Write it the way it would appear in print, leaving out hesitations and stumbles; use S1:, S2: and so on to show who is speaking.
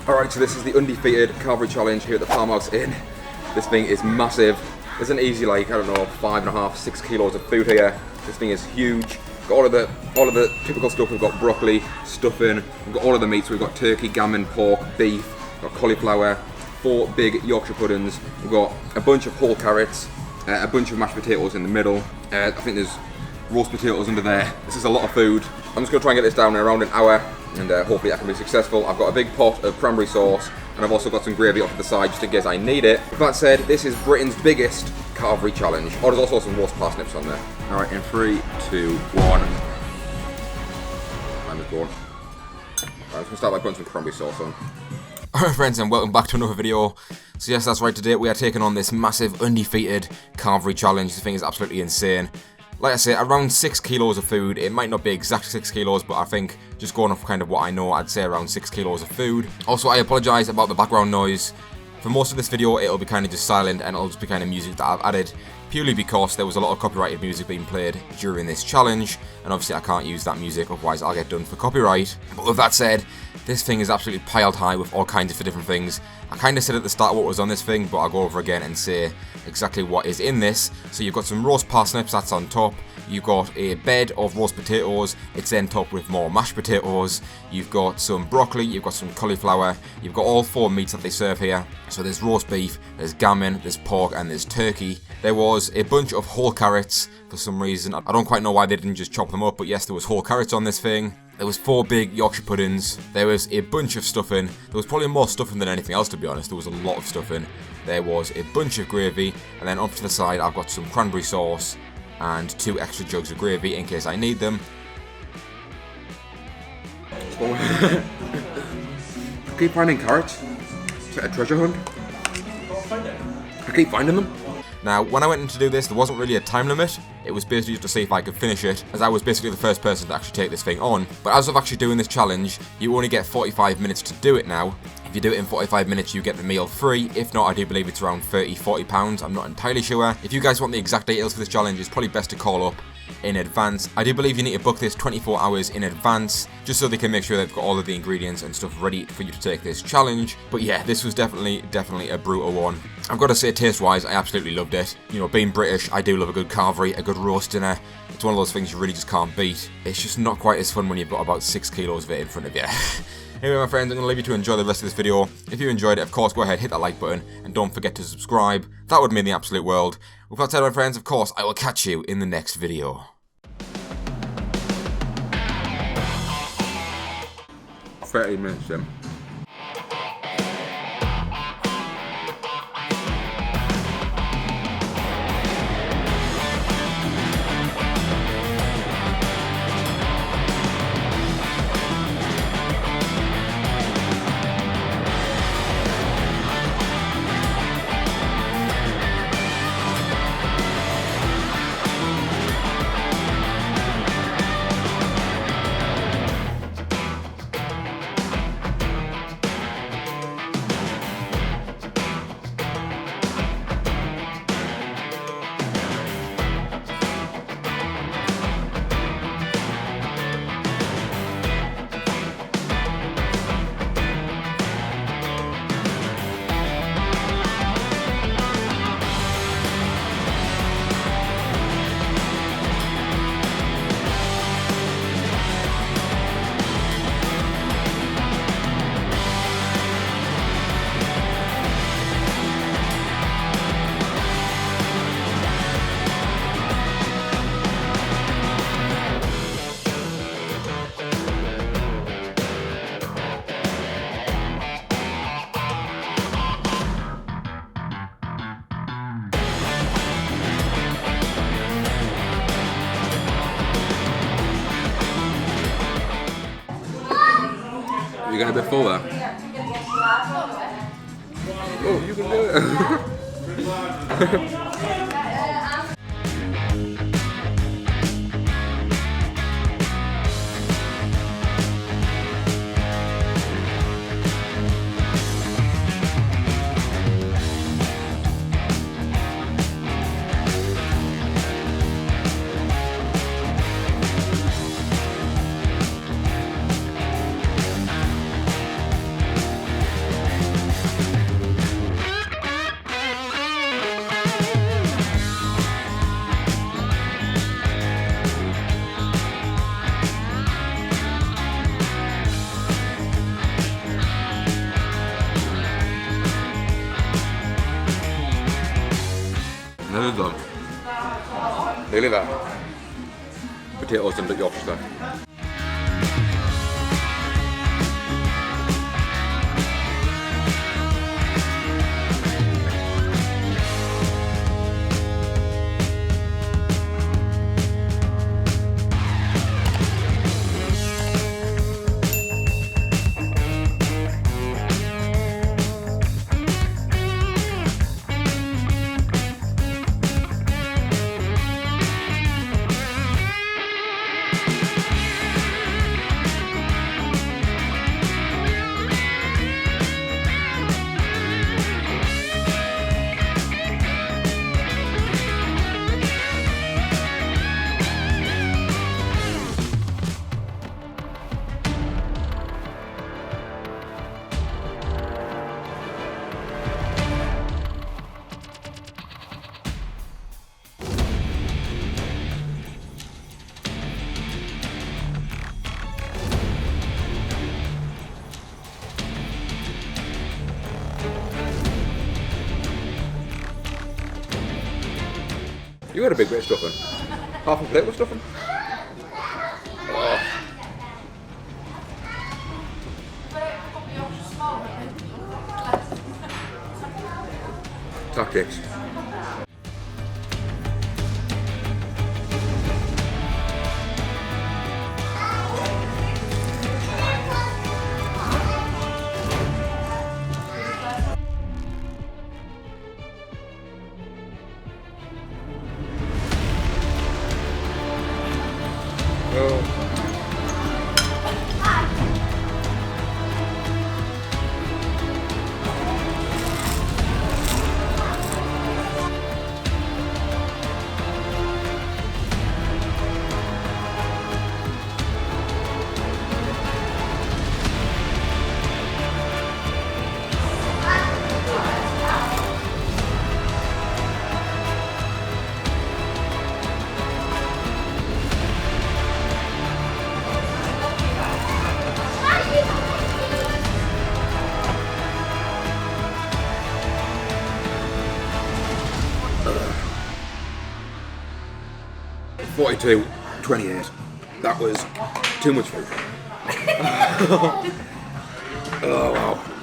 S1: Alright, so this is the Undefeated Carvery Challenge here at the Farmhouse Inn. This thing is massive. There's an easy, like, I don't know, 5.5, 6 kilos of food here. This thing is huge. Got all of the typical stuff. We've got broccoli, stuffing, we've got all of the meats. We've got turkey, gammon, pork, beef, we've got cauliflower, 4 big Yorkshire puddings. We've got a bunch of whole carrots, a bunch of mashed potatoes in the middle. I think there's roast potatoes under there. This is a lot of food. I'm just going to try and get this down in around an hour, and hopefully I can be successful. I've got a big pot of cranberry sauce, and I've also got some gravy off to the side just in case I need it. With that said, this is Britain's biggest Carvery challenge. Oh, there's also some roast parsnips on there. Alright, in 3, 2, 1. I'm just going. I'm just going to start by putting some cranberry sauce on.
S2: Alright friends, and welcome back to another video. So yes, that's right, today we are taking on this massive Undefeated Carvery challenge. This thing is absolutely insane. Like I say, around 6 kilos of food. It might not be exact 6 kilos, but I think just going off kind of what I know, I'd say around 6 kilos of food. Also, I apologise about the background noise. For most of this video, it'll be kind of just silent, and it'll just be kind of music that I've added, purely because there was a lot of copyrighted music being played during this challenge, and obviously I can't use that music, otherwise I'll get done for copyright. But with that said, this thing is absolutely piled high with all kinds of different things. I kind of said at the start what was on this thing, but I'll go over again and say exactly what is in this. So you've got some roast parsnips, that's on top. You've got a bed of roast potatoes, it's then topped with more mashed potatoes. You've got some broccoli, you've got some cauliflower, you've got all 4 meats that they serve here. So there's roast beef, there's gammon, there's pork, and there's turkey. There was a bunch of whole carrots for some reason. I don't quite know why they didn't just chop them up, but yes, there was whole carrots on this thing. There was 4 big Yorkshire puddings. There was a bunch of stuffing. There was probably more stuffing than anything else, to be honest. There was a lot of stuffing. There was a bunch of gravy, and then off to the side I've got some cranberry sauce and 2 extra jugs of gravy in case I need them.
S1: I keep finding carrots. Is it a treasure hunt? I keep finding them.
S2: Now, when I went in to do this, there wasn't really a time limit. It was basically just to see if I could finish it, as I was basically the first person to actually take this thing on. But as of actually doing this challenge, you only get 45 minutes to do it now. If you do it in 45 minutes, you get the meal free. If not, I do believe it's around £30–40. I'm not entirely sure. If you guys want the exact details for this challenge, it's probably best to call up in advance. I do believe you need to book this 24 hours in advance, just so they can make sure they've got all of the ingredients and stuff ready for you to take this challenge. But yeah, this was definitely a brutal one. I've got to say, taste-wise, I absolutely loved it. You know, being British, I do love a good carvery, a good roast dinner. It's one of those things you really just can't beat. It's just not quite as fun when you've got about 6 kilos of it in front of you. Anyway, my friends, I'm going to leave you to enjoy the rest of this video. If you enjoyed it, of course, go ahead, hit that like button, and don't forget to subscribe. That would mean the absolute world. With that said, my friends, of course, I will catch you in the next video.
S1: $30 minutes in. You got a bit full there. Oh, you can do it.
S2: Well done.
S1: Nearly there. Potatoes and Yorkshire style. You had a big bit of stuffing. Half a plate with stuffing. Oh. Tactics. Oh. $42.28. That was too much food. Oh wow.